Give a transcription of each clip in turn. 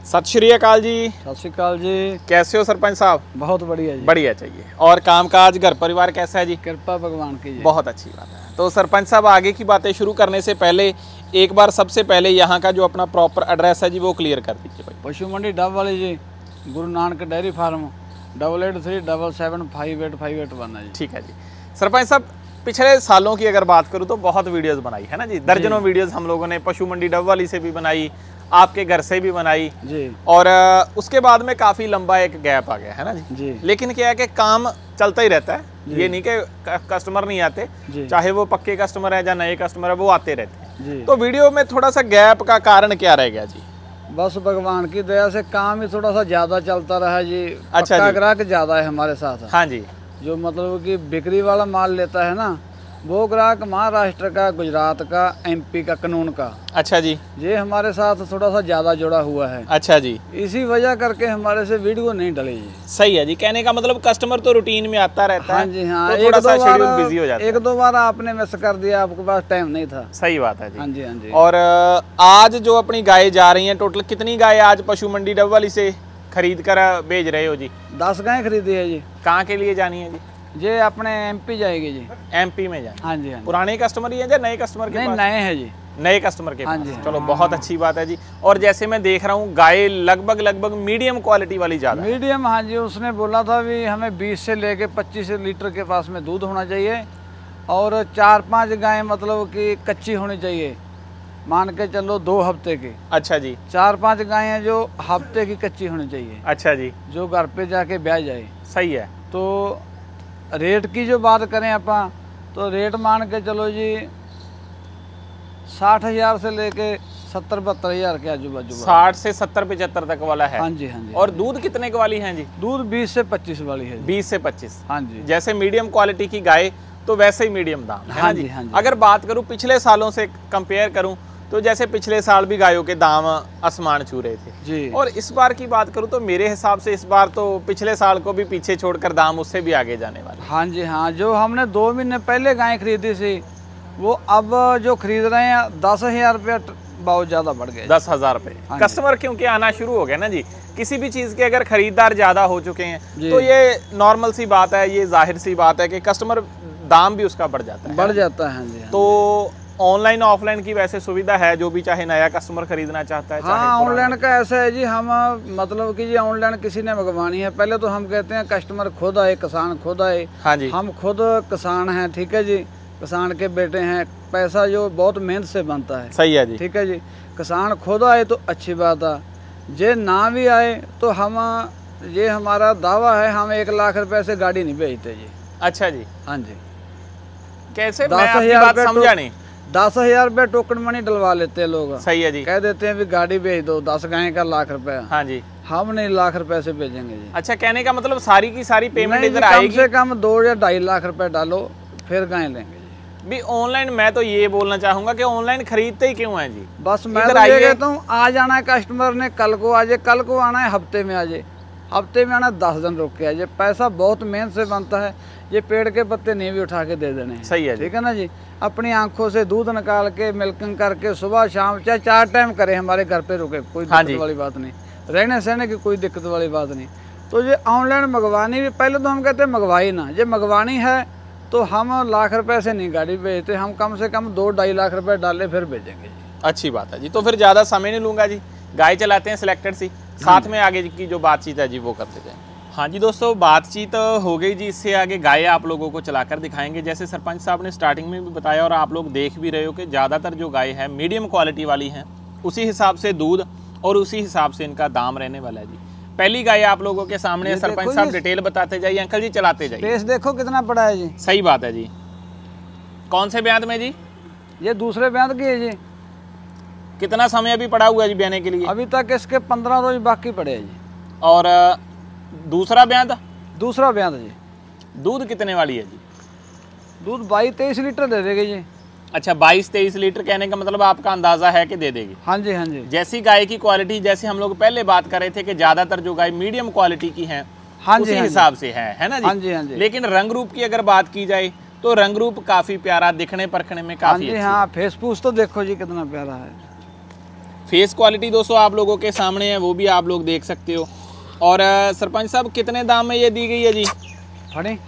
सत श्री अकाल जी। सत श्री अकाल जी। कैसे हो सरपंच साहब? बहुत बढ़िया जी। बढ़िया चाहिए। और कामकाज घर परिवार कैसा है जी? कृपा भगवान की जी। बहुत अच्छी बात है। तो सरपंच साहब आगे की बातें शुरू करने से पहले एक बार सबसे पहले यहाँ का जो अपना प्रॉपर एड्रेस है जी वो क्लियर कर दीजिए भाई। पशु मंडी डब वाली जी, गुरु नानक डेयरी फार्म 8837758581 है जी। ठीक है जी। सरपंच साहब पिछले सालों की अगर बात करूँ तो बहुत वीडियोस बनाई है ना जी, दर्जनों वीडियोस हम लोगों ने पशु मंडी डब वाली से भी बनाई, आपके घर से भी बनाई जी। और उसके बाद में काफ़ी लंबा एक गैप आ गया है ना जी। लेकिन क्या है कि काम चलता ही रहता है, ये नहीं कि कस्टमर नहीं आते, चाहे वो पक्के कस्टमर है या नए कस्टमर है वो आते रहते हैं। तो वीडियो में थोड़ा सा गैप का कारण क्या रह गया जी? बस भगवान की दया से काम ही थोड़ा सा ज़्यादा चलता रहा जी। अच्छा, ग्राहक ज़्यादा है हमारे साथ। हाँ जी। जो मतलब कि बिक्री वाला माल लेता है ना, वो ग्राहक महाराष्ट्र का, गुजरात का, एमपी का, कानून का। अच्छा जी। ये हमारे साथ थोड़ा सा ज़्यादा जुड़ा हुआ है। अच्छा जी। इसी वजह करके हमारे से वीडियो नहीं डली जी। सही है जी। कहने का मतलब कस्टमर तो रूटीन में आता रहता है। हाँ जी हाँ, तो थोड़ा सा शेड्यूल बिजी हो जाता है। एक दो बार आपने मिस कर दिया, आपके पास टाइम नहीं था। सही बात है जी। हाँ जी हाँ जी। और आज जो अपनी गाय जा रही हैं, टोटल कितनी गाय आज पशु मंडी डब वाली से खरीद कर भेज रहे हो जी? 10 गायें खरीदी है जी। कहाँ के लिए जानी है जी? ये अपने एमपी जाएगी जी। एमपी में जाए? हाँ जी हाँ। पुराने कस्टमर ही है या नए कस्टमर के पास? नए हैं जी। नए कस्टमर के हाँ पास। जी। चलो बहुत अच्छी बात है जी। और जैसे मैं देख रहा हूँ गाय लगभग मीडियम क्वालिटी वाली ज़्यादा। मीडियम, हाँ जी। उसने बोला था भी हमें 20 से लेके 25 लीटर के पास में दूध होना चाहिए और 4-5 गायें मतलब कि कच्ची होनी चाहिए, मान के चलो 2 हफ्ते की। अच्छा जी। 4-5 गायें जो हफ्ते की कच्ची होनी चाहिए। अच्छा जी। जो घर पे जाके ब्याह जाए। सही है। तो रेट की जो बात करें अपन, तो रेट मान के चलो जी 60,000 से लेके 70-72,000 के आजू बाजू। 60 से 70-75 तक वाला है। हाँ जी हाँ जी। और दूध कितने की वाली है जी? दूध 20 से 25 वाली है। 20 से 25। हाँ जी। जैसे मीडियम क्वालिटी की गाय तो वैसे ही मीडियम दाम है। हाँ जी हाँ जी। अगर बात करूं पिछले सालों से कंपेयर करूं तो जैसे पिछले साल भी गायों के दाम आसमान छू रहे थे जी। और इस बार की बात करूं तो मेरे हिसाब से इस बार तो पिछले साल को भी पीछे छोड़कर दाम उससे भी आगे जाने वाले। हाँ जी हाँ। जो हमने 2 महीने पहले गाय खरीदी थी, वो अब जो खरीद रहे हैं 10,000 रुपया बहुत ज़्यादा बढ़ गए। 10,000 रुपये। कस्टमर क्योंकि आना शुरू हो गया ना जी, किसी भी चीज़ के अगर खरीदार ज़्यादा हो चुके हैं तो ये नॉर्मल सी बात है, ये जाहिर सी बात है कि कस्टमर दाम भी उसका बढ़ जाता है। बढ़ जाता है जी। तो ऑनलाइन ऑफलाइन की वैसे सुविधा है, जो भी चाहे नया कस्टमर खरीदना चाहता है। हाँ, ऑनलाइन का ऐसा है जी, हम मतलब कि ये ऑनलाइन किसी ने मंगवानी है, पहले तो हम कहते हैं कस्टमर खुद आए, किसान खुद आए। हाँ जी। हम खुद किसान हैं, ठीक है जी, किसान के बेटे हैं, पैसा जो बहुत मेहनत से बनता है। सही है जी। ठीक है जी। किसान खुद आए तो अच्छी बात है, जे ना भी आए तो हम, ये हमारा दावा है, हम 1 लाख रुपए से गाड़ी नहीं भेजते जी। अच्छा जी। हाँ जी। कैसे? मैं आपकी बात समझा नहीं। 10,000 रुपये टोकन मनी डलवा लेते हैं लोग। सही है जी। कह देते हैं भी गाड़ी भेज दो, 10 गाय का 1 लाख रुपया। हाँ जी। हम नहीं 1 लाख रुपए से भेजेंगे जी। अच्छा, कहने का मतलब सारी की सारी पेमेंट इधर आएगी? कम से कम 2 या 2.5 लाख रुपए डालो फिर गाय लेंगे जी। भी ऑनलाइन मैं तो ये बोलना चाहूंगा कि ऑनलाइन खरीदते ही क्यों हैं जी? बस मैं तो ये कहता हूँ, आज आना है कस्टमर ने, कल को आ जाए, कल को आना है हफ्ते में आ जाए, हफ्ते में आना 10 दिन रुक के आ जाए। पैसा बहुत मेहनत से बनता है, ये पेड़ के पत्ते नहीं भी उठा के दे देने हैं। सही है। ठीक है ना जी। अपनी आंखों से दूध निकाल के मिल्किंग करके सुबह शाम चाहे 4 टाइम करे, हमारे घर पे रुके, कोई दिक्कत वाली बात नहीं, रहने सहने की कोई दिक्कत वाली बात नहीं। तो ये ऑनलाइन मंगवानी भी, पहले तो हम कहते हैं मंगवाई ना, ये मंगवानी है तो हम 1 लाख रुपए से नहीं गाड़ी भेजते, हम कम से कम 2-2.5 लाख रुपए डाले फिर भेजेंगे जी। अच्छी बात है जी। तो फिर ज़्यादा समय नहीं लूँगा जी, गाय चलाते हैं सिलेक्टेड सी, साथ में आगे की जो बातचीत है जी वो करते जाएँ। हाँ जी दोस्तों, बातचीत हो गई जी, इससे आगे गाय आप लोगों को चलाकर दिखाएंगे। जैसे सरपंच साहब ने स्टार्टिंग में भी बताया और आप लोग देख भी रहे हो कि ज़्यादातर जो गाय है मीडियम क्वालिटी वाली हैं, उसी हिसाब से दूध और उसी हिसाब से इनका दाम रहने वाला है जी। पहली गाय आप लोगों के सामने, सरपंच साहब डिटेल बताते जाइए, अंकल जी चलाते जाइए। पेस देखो कितना बड़ा है जी। सही बात है जी। कौन से ब्याज में जी? ये दूसरे ब्याज की है जी। कितना समय अभी पड़ा हुआ है जी ब्याने के लिए? अभी तक इसके 15 रोज बाकी पड़े हैं जी। और दूसरा ब्याज? दूसरा ब्याज जी। दूध कितने वाली है जी? दूध 22-23 लीटर दे देगी जी। अच्छा, 22-23 लीटर, कहने का मतलब आपका अंदाजा है कि दे देगी? हाँ जी हाँ जी। जैसी गाय की क्वालिटी, जैसे हम लोग पहले बात कर रहे थे कि ज्यादातर जो गाय मीडियम क्वालिटी की हैं, हाँ उसी हिसाब से है ना जी? हाँ जी हाँ जी। लेकिन रंग रूप की अगर बात की जाए तो रंग रूप काफी प्यारा, दिखने परखने में काफी। हाँ जी हाँ। फेस फूस तो देखो जी कितना प्यारा है। फेस क्वालिटी दोस्तों आप लोगों के सामने है, वो भी आप लोग देख सकते हो। और सरपंच साहब कितने दाम में ये दी गई है जी? खड़ी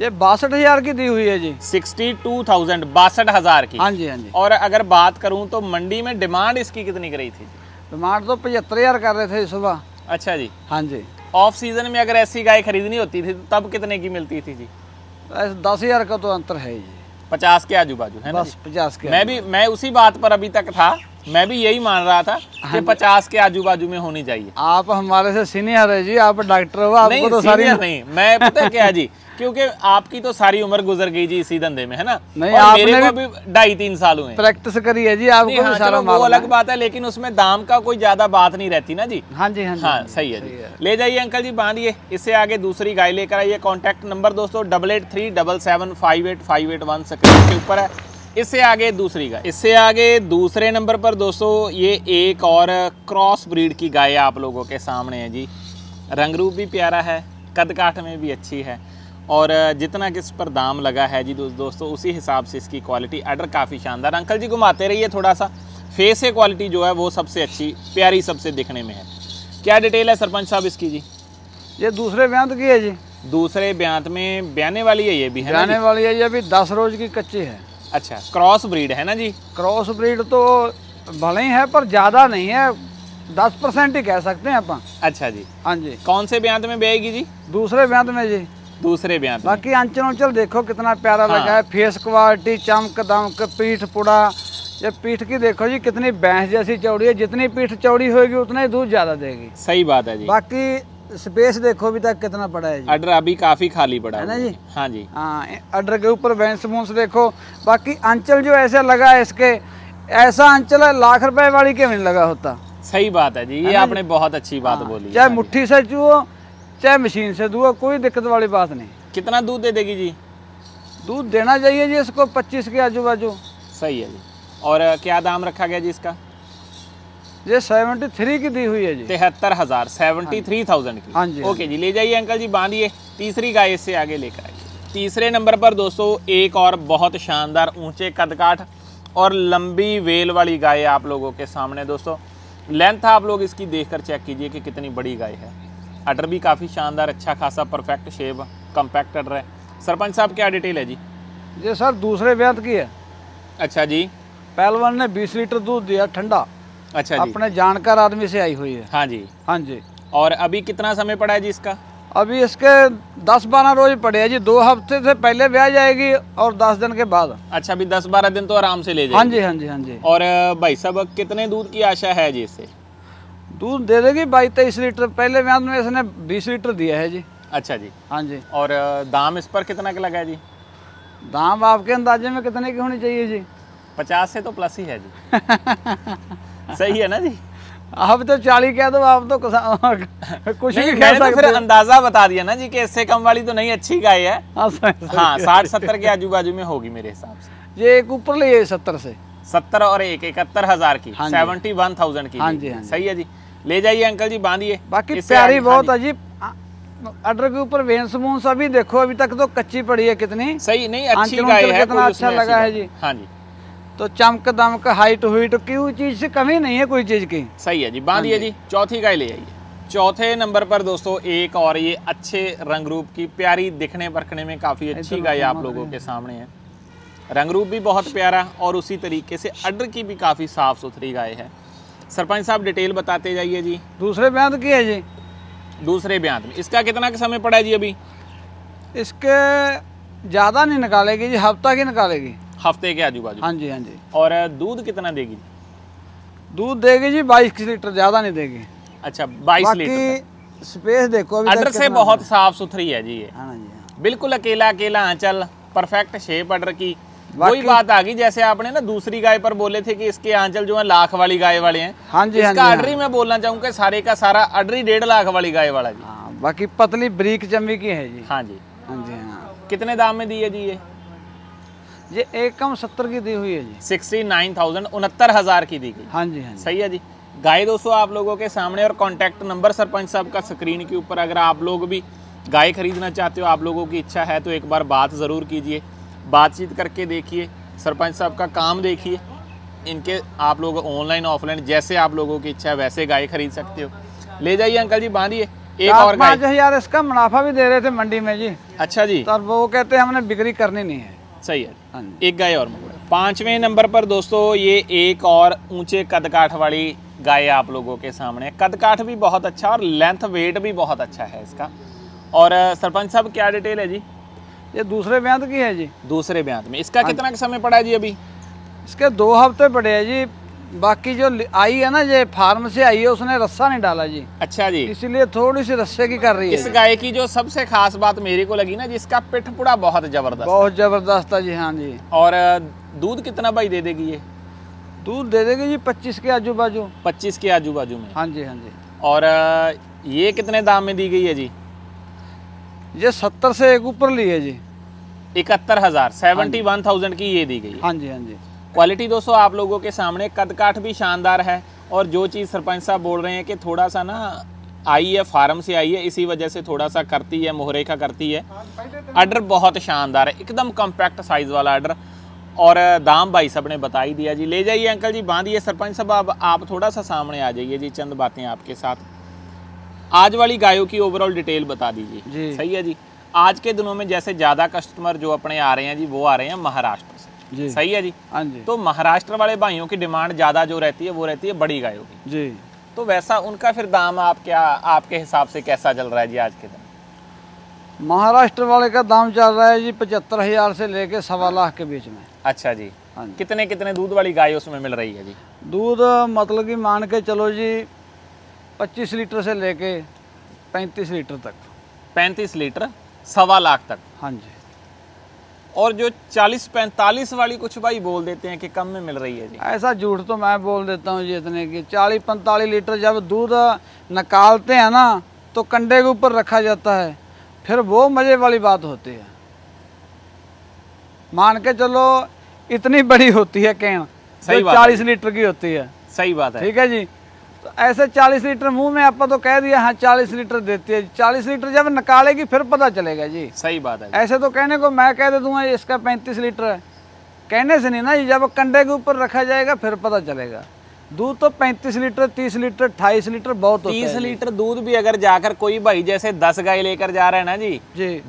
ये 62,000 की दी हुई है जी। 62,000, 62,000 की। हाँ जी, हाँ जी। और अगर बात करूं तो मंडी में डिमांड इसकी कितनी करी थी? डिमांड तो 75,000 कर रहे थे सुबह। अच्छा जी। हाँ जी। ऑफ सीजन में अगर ऐसी गाय खरीदनी होती थी तो तब कितने की मिलती थी जी? 10,000 का तो अंतर है जी। 50 के आजू बाजू है ना? बस 50 के। मैं उसी बात पर अभी तक था, मैं भी यही मान रहा था कि 50 के आजू बाजू में होनी चाहिए। आप हमारे से सीनियर है जी, आप डॉक्टर हो, आपको तो सारी नहीं, मैं पता क्या जी, क्योंकि आपकी तो सारी उम्र गुजर गई जी इसी धंधे में, है ना? नहीं, और आपने मेरे को भी 2.5-3 साल हुए। प्रैक्टिस करी है जी, आपको भी सारा वो अलग बात है, लेकिन उसमें दाम का कोई ज्यादा बात नहीं रहती ना जी। हाँ जी, हाँ जी। हाँ सही है जी। ले जाइए अंकल जी, बांधिए। इससे आगे दूसरी गाय लेकर आइए। कॉन्टैक्ट नंबर दोस्तों 8837758581 स्क्रीन के ऊपर है। इससे आगे दूसरी गाय, इससे आगे दूसरे नंबर पर दोस्तों ये एक और क्रॉस ब्रीड की गाय आप लोगों के सामने है जी। रंग रूप भी प्यारा है, कद काठ में भी अच्छी है, और जितना कि इस पर दाम लगा है जी दोस्तों उसी हिसाब से इसकी क्वालिटी अडर काफ़ी शानदार। अंकल जी घुमाते रहिए थोड़ा सा। फेस से क्वालिटी जो है वो सबसे अच्छी प्यारी सबसे दिखने में है। क्या डिटेल है सरपंच साहब इसकी जी? ये दूसरे ब्यांत की है जी। दूसरे ब्यांत में ब्याने वाली है ये भी, है ब्याने वाली है, ये अभी 10 रोज की कच्ची है। अच्छा, क्रॉस ब्रीड है ना जी? क्रॉस ब्रीड तो भले ही है पर ज़्यादा नहीं है, 10% ही कह सकते हैं अपन। अच्छा जी। हाँ जी। कौन से ब्यांत में ब्याएगी जी? दूसरे ब्यांत में जी। दूसरे ब्यांत। बाकी अंचल उंचल देखो कितना प्यारा हाँ। लगा है, फेस क्वालिटी, चमक दमक, पीठ पुड़ा। ये पीठ की देखो जी कितनी भैंस जैसी चौड़ी है, जितनी पीठ चौड़ी होगी उतना ही दूध ज्यादा देगी। सही बात है जी। बाकी स्पेस देखो अभी तक कितना पड़ा है जी। अडर अभी काफी खाली पड़ा है ना जी? हाँ जी। हाँ, अडर के ऊपर भैंस मूंछ देखो। बाकी अंचल जो ऐसे लगा है इसके, ऐसा अंचल है लाख रुपए वाली के नहीं लगा होता। सही बात है जी, ये आपने बहुत अच्छी बात बोली। चाहे मुट्ठी से चुओ चाहे मशीन से दुओ, कोई दिक्कत वाली बात नहीं। कितना दूध दे देगी जी? दूध देना चाहिए जी इसको 25 के आजू बाजू। सही है जी। और क्या दाम रखा गया जी इसका? ये 73 की दी हुई है जी। 73,000, 73,000 की। हाँ जी। ओके जी, ले जाइए अंकल जी, बांधिए। तीसरी गाय इससे आगे लेकर आइए। तीसरे नंबर पर दोस्तों एक और बहुत शानदार ऊंचे कदकाठ और लंबी वेल वाली गाय आप लोगों के सामने। दोस्तों लेंथ आप लोग इसकी देखकर चेक कीजिए कि कितनी बड़ी गाय है। अडर भी काफ़ी शानदार, अच्छा खासा परफेक्ट शेप, कम्पैक्ट अडर है। सरपंच साहब क्या डिटेल है जी? ये सर दूसरे ब्यांत की है। अच्छा जी। पहलवान ने 20 लीटर दूध दिया ठंडा। अच्छा जी। अपने जानकार आदमी से आई हुई है। हाँ जी। हाँ जी। और अभी कितना समय पड़ा है जी इसका? अभी इसके 10-12 रोज पड़े हैं जी। 2 हफ्ते से पहले ब्याह जाएगी और 10 दिन के बाद। अच्छा, अभी 10-12 दिन तो आराम से ले जाएगी। हाँ जी, हाँ जी, हाँ जी। और भाई साहब कितने दूध की आशा है जी इससे? दूध दे देगी 22-23 लीटर। पहले ब्याह में इसने 20 लीटर दिया है जी। अच्छा जी। हाँ जी। और दाम इस पर कितना का लगा है जी? दाम आपके अंदाजे में कितने की होनी चाहिए जी? 50 से तो प्लस ही है जी। सही है ना जी? आप तो 40 कह दो, आप तो कुछ भी कह तो फिर सकते हो। अंदाजा बता दिया ना जी कि इससे कम वाली तो नहीं अच्छी गाय है। हाँ, हाँ 60-70 के आजू बाजू में होगी मेरे हिसाब से। ये एक ऊपर ले 70 से। 70 और एक 71,000 की। हाँ जी। 71,000 की। हाँ जी, हाँ जी। सही है जी। ले जाइए अंकल जी, बांधिए। बाकी इससे प्यारी आगे- बहुत हाँ है जी। अडर के ऊपर वेंस मूंस अभी देखो, अभी तक तो कच्ची पड़ी है कितनी। जी। सही नहीं, अच्छी आंचल गाय उंचल है। कितना कोई अच्छा उसमें लगा ऐसी है बात- जी। हाँ जी। तो चमक दमक हाइट हुईट की चीज से कमी नहीं है कोई चीज की। सही है जी, बांधिए जी। चौथी गाय ले आइए। चौथे नंबर पर दोस्तों एक और ये अच्छे रंग रूप की प्यारी, दिखने परखने में काफ़ी अच्छी गाय आप लोगों के सामने है। रंग रूप भी बहुत प्यारा और उसी तरीके से अडर की भी काफ़ी साफ़ सुथरी गाय है। सरपंच साहब डिटेल बताते जाइए जी। दूसरे ब्यांत की है जी। दूसरे ब्यांत में इसका कितना का समय पड़ा है जी अभी? इसके ज़्यादा नहीं निकालेगी जी, हफ्ता की निकालेगी। हफ्ते के आजू बाजू। हाँ जी, हाँ जी। और दूध कितना देगी? दूध देगी जी 22 लीटर, ज़्यादा नहीं देगी। अच्छा, 22 लीटर। बाकी स्पेस देखो अभी अडर तक से कितना बहुत है। साफ सुथरी है जी ये। हाँ जी, हाँ। बिल्कुल अकेला अकेला आंचल, परफेक्ट शेप अडर की। वही बाकी- बात आ गई जैसे आपने ना दूसरी गाय पर बोले थे कि इसके आंचल जो है लाख वाली गाय वाले हैं। हाँ जी, हाँ इसका जी, अडर ही मैं बोलना चाहूंगा सारे का सारा अडर ही 1.5 लाख वाली गाय वाला जी। हाँ, बाकी पतली ब्रीक चम्बी की है जी। हाँ जी। हाँ जी, हाँ। कितने दाम में दी है जी ये? ये एक कम 70 की दी हुई है जी। 69,000, 69,000 की दी गई। हाँ जी, हाँ जी। सही है जी। गाय दोस्तों आप लोगों के सामने, और कांटेक्ट नंबर सरपंच साहब का स्क्रीन के ऊपर। अगर आप लोग भी गाय खरीदना चाहते हो, आप लोगों की इच्छा है तो एक बार बात ज़रूर कीजिए, बातचीत करके देखिए, सरपंच साहब का काम देखिए। इनके आप लोग ऑनलाइन ऑफलाइन जैसे आप लोगों की इच्छा है वैसे गाय खरीद सकते हो। ले जाइए अंकल जी, बांधिए। एक और गाय 5,000 इसका मुनाफा भी दे रहे थे मंडी में जी। अच्छा जी, तो वो कहते हैं हमने बिक्री करनी नहीं है। सही है। एक गाय और 5वें नंबर पर दोस्तों ये एक और ऊंचे कदकाठ वाली गाय आप लोगों के सामने। कदकाठ भी बहुत अच्छा और लेंथ वेट भी बहुत अच्छा है इसका। और सरपंच साहब क्या डिटेल है जी? ये दूसरे ब्यांत की है जी। दूसरे ब्यांत में। इसका कितना समय पड़ा है जी अभी? इसके 2 हफ्ते पड़े हैं जी। बाकी जो आई है ना, ये फार्म से आई है, उसने रस्सा नहीं डाला जी। अच्छा जी, इसीलिए थोड़ी सी रस्से की कर रही है। इस गाय की जो सबसे खास बात मेरे को लगी ना, जिसका पिठपुड़ा बहुत जबरदस्त, बहुत जबरदस्त है जी। हाँ जी। और दूध कितना भाई दे देगी ये? दूध दे देगी जी 25 के आजू बाजू। 25 के आजू बाजू में। हाँ जी, हाँ जी। और ये कितने दाम में दी गई है जी? ये 70 से एक ऊपर ली है जी। 71,000, 71,000 की ये दी गई है। हाँ जी, हाँ जी। क्वालिटी दोस्तों आप लोगों के सामने, कदकाठ भी शानदार है। और जो चीज़ सरपंच साहब बोल रहे हैं कि थोड़ा सा ना आई है, फार्म से आई है, इसी वजह से थोड़ा सा करती है, मोहरेखा करती है। ऑर्डर बहुत शानदार है, एकदम कॉम्पैक्ट साइज वाला ऑर्डर। और दाम भाई साहब ने बता ही दिया जी। ले जाइए अंकल जी, बांधिए। सरपंच साहब अब आप थोड़ा सा सामने आ जाइए जी, चंद बातें आपके साथ। आज वाली गायों की ओवरऑल डिटेल बता दीजिए जी। सही है जी। आज के दिनों में जैसे ज़्यादा कस्टमर जो अपने आ रहे हैं जी, वो आ रहे हैं महाराष्ट्र से जी। सही है जी। हाँ जी। तो महाराष्ट्र वाले भाइयों की डिमांड ज़्यादा जो रहती है वो रहती है बड़ी गायों की जी। तो वैसा उनका फिर दाम आप क्या, आपके हिसाब से कैसा चल रहा है जी आज के दिन? महाराष्ट्र वाले का दाम चल रहा है जी 75,000 से लेके 1.25 लाख के बीच में। अच्छा जी। हाँ जी। कितने कितने दूध वाली गाय उसमें मिल रही है जी? दूध मतलब कि मान के चलो जी 25 लीटर से लेके 35 लीटर तक। 35 लीटर 1.25 लाख तक? हाँ जी। और जो 40-45 वाली कुछ भाई बोल देते हैं कि कम में मिल रही है जी। ऐसा झूठ तो मैं बोल देता हूँ जी, इतने की 40-45 लीटर जब दूध निकालते हैं ना तो कंडे के ऊपर रखा जाता है, फिर वो मजे वाली बात होती है। मान के चलो इतनी बड़ी होती है कैन, सही बात 40 लीटर की होती है। सही बात है। ठीक है जी। तो ऐसे 40 लीटर मुंह में आपा तो कह दिया हाँ 40 लीटर देती है। 40 लीटर जब निकालेगी फिर पता चलेगा जी। सही बात है। ऐसे तो कहने को मैं कह दे दूंगा इसका 35 लीटर है, कहने से नहीं ना, जब कंडे के ऊपर रखा जाएगा फिर पता चलेगा। दूध तो 35 लीटर 30 लीटर 28 लीटर बहुत होता है। 30 लीटर दूध भी अगर जाकर कोई भाई जैसे 10 गाय लेकर जा रहे हैं ना जी,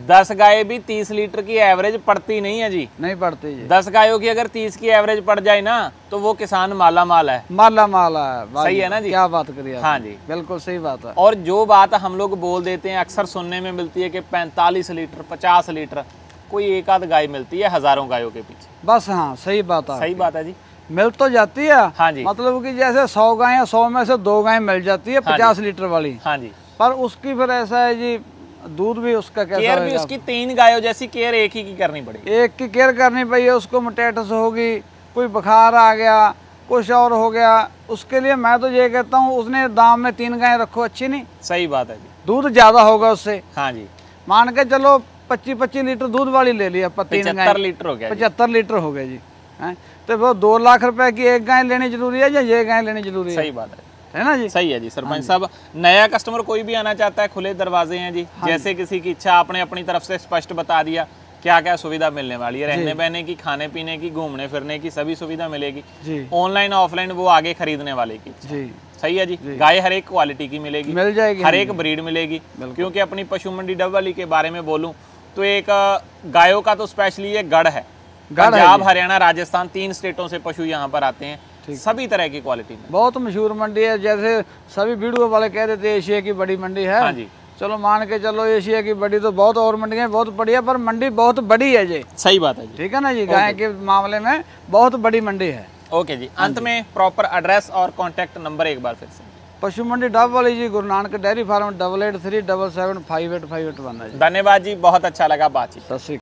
10 गाय भी 30 लीटर की एवरेज पड़ती नहीं है जी। नहीं पड़ती जी। 10 गायों की अगर 30 की एवरेज पड़ जाए ना तो वो किसान माला माल है। माला माला है। सही है ना जी? क्या बात करिए। हाँ जी, बिल्कुल सही बात है। और जो बात हम लोग बोल देते हैं अक्सर सुनने में मिलती है कि 45 लीटर 50 लीटर, कोई एक आध गाय मिलती है हजारों गायों के पीछे। बस हाँ, सही बात है। सही बात है जी। मिल तो जाती है। हाँ जी। मतलब कि जैसे 100 गाय 100 में से 2 गाय मिल जाती है 50 लीटर वाली। हाँ जी। पर उसकी फिर ऐसा है जी, दूध भी उसका कैसा केयर भी उसकी 3 गायों जैसी केयर एक ही की करनी पड़ेगी। एक की केयर करनी पड़ी है। उसको मोटेटस होगी, कोई बुखार आ गया, कुछ और हो गया, उसके लिए मैं तो ये कहता हूँ उसने दाम में 3 गाय रखो, अच्छी नहीं? सही बात है जी। दूध ज्यादा होगा उससे। हाँ जी। मान के चलो 25-25 लीटर दूध वाली ले लिया, 75 लीटर हो गया। 75 लीटर हो गया जी। हैं तो वो 2 लाख रुपए की एक गाय लेनी जरूरी है या ये गाय लेनी जरूरी है? सही बात है ना जी? सही है जी। सरपंच साहब, नया कस्टमर कोई भी आना चाहता है, खुले दरवाजे हैं जी। जैसे किसी की इच्छा, आपने अपनी तरफ से स्पष्ट बता दिया क्या क्या सुविधा मिलने वाली है, रहने बहने की, खाने पीने की, घूमने फिरने की, सभी सुविधा मिलेगी। ऑनलाइन ऑफलाइन वो आगे खरीदने वाले की जी। सही है जी। गाय हर एक क्वालिटी की मिलेगी, मिल जाएगी, हर एक ब्रीड मिलेगी। क्योंकि अपनी पशु मंडी डबवाली के बारे में बोलूं तो एक गायों का तो स्पेशली ये गढ़ है। पंजाब, हरियाणा, राजस्थान 3 स्टेटों से पशु यहाँ पर आते हैं, सभी तरह की क्वालिटी में। बहुत मशहूर मंडी है। जैसे सभी वीडियो वाले कह देते एशिया की बड़ी मंडी है। हाँ जी। चलो मान के चलो एशिया की बड़ी तो बहुत और मंडियां बहुत बड़ी है, पर मंडी बहुत बड़ी है जी। सही बात है जी। ठीक है ना जी? गाय के मामले में बहुत बड़ी मंडी है। ओके जी। अंत में प्रॉपर एड्रेस और कॉन्टैक्ट नंबर एक बार फिर से। पशु मंडी डबवाली जी, गुरु नानक डेयरी फार्म 8837758581 है जी। धन्यवाद जी, बहुत अच्छा लगा बातचीत। सत श्री